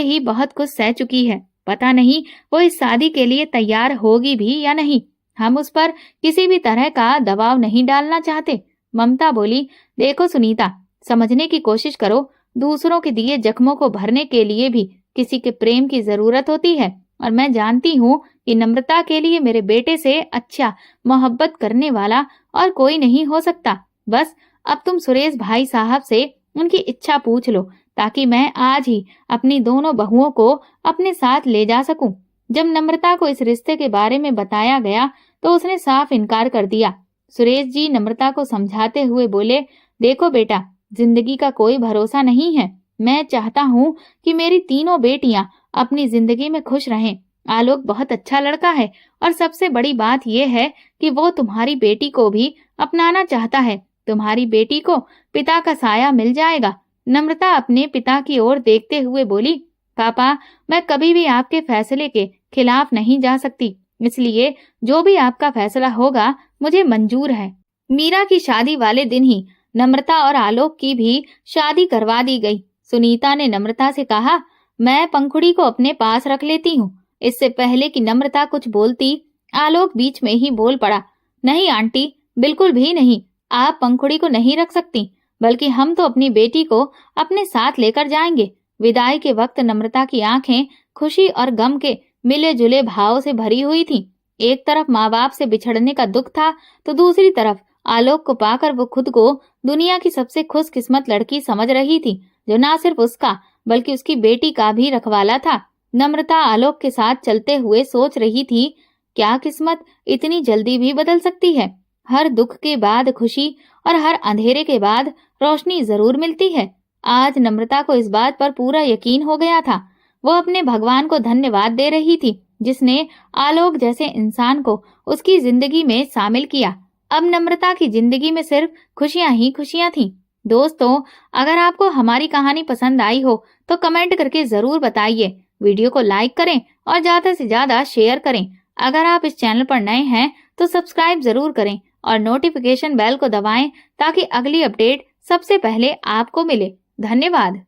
ही बहुत कुछ सह चुकी है, पता नहीं वो इस शादी के लिए तैयार होगी भी या नहीं। हम उस पर किसी भी तरह का दबाव नहीं डालना चाहते। ममता बोली, देखो सुनीता, समझने की कोशिश करो, दूसरों के दिए जख्मों को भरने के लिए भी किसी के प्रेम की जरूरत होती है, और मैं जानती हूँ कि नम्रता के लिए मेरे बेटे से अच्छा मोहब्बत करने वाला और कोई नहीं हो सकता। बस अब तुम सुरेश भाई साहब से उनकी इच्छा पूछ लो, ताकि मैं आज ही अपनी दोनों बहुओं को अपने साथ ले जा सकूं। जब नम्रता को इस रिश्ते के बारे में बताया गया तो उसने साफ इनकार कर दिया। सुरेश जी नम्रता को समझाते हुए बोले, देखो बेटा, जिंदगी का कोई भरोसा नहीं है। मैं चाहता हूँ कि मेरी तीनों बेटियां अपनी जिंदगी में खुश रहें। आलोक बहुत अच्छा लड़का है, और सबसे बड़ी बात यह है कि वो तुम्हारी बेटी को भी अपनाना चाहता है। तुम्हारी बेटी को पिता का साया मिल जाएगा। नम्रता अपने पिता की ओर देखते हुए बोली, पापा, मैं कभी भी आपके फैसले के खिलाफ नहीं जा सकती, इसलिए जो भी आपका फैसला होगा मुझे मंजूर है। मीरा की शादी वाले दिन ही नम्रता और आलोक की भी शादी करवा दी गई। सुनीता ने नम्रता से कहा, मैं पंखुड़ी को अपने पास रख लेती हूँ। इससे पहले कि नम्रता कुछ बोलती, आलोक बीच में ही बोल पड़ा, नहीं आंटी, बिल्कुल भी नहीं, आप पंखुड़ी को नहीं रख सकती, बल्कि हम तो अपनी बेटी को अपने साथ लेकर जाएंगे। विदाई के वक्त नम्रता की आंखें खुशी और गम के मिले जुले भाव से भरी हुई थीं। एक तरफ माँ बाप से बिछड़ने का दुख था, तो दूसरी तरफ आलोक को पाकर वो खुद को दुनिया की सबसे खुशकिस्मत लड़की समझ रही थी, जो न सिर्फ उसका बल्कि उसकी बेटी का भी रखवाला था। नम्रता आलोक के साथ चलते हुए सोच रही थी, क्या किस्मत इतनी जल्दी भी बदल सकती है? हर दुख के बाद खुशी और हर अंधेरे के बाद रोशनी जरूर मिलती है। आज नम्रता को इस बात पर पूरा यकीन हो गया था। वो अपने भगवान को धन्यवाद दे रही थी, जिसने आलोक जैसे इंसान को उसकी जिंदगी में शामिल किया। अब नम्रता की जिंदगी में सिर्फ खुशियां ही खुशियां थीं। दोस्तों, अगर आपको हमारी कहानी पसंद आई हो तो कमेंट करके जरूर बताइए। वीडियो को लाइक करें और ज्यादा से ज्यादा शेयर करें। अगर आप इस चैनल पर नए हैं तो सब्सक्राइब जरूर करें और नोटिफिकेशन बेल को दबाएं, ताकि अगली अपडेट सबसे पहले आपको मिले। धन्यवाद।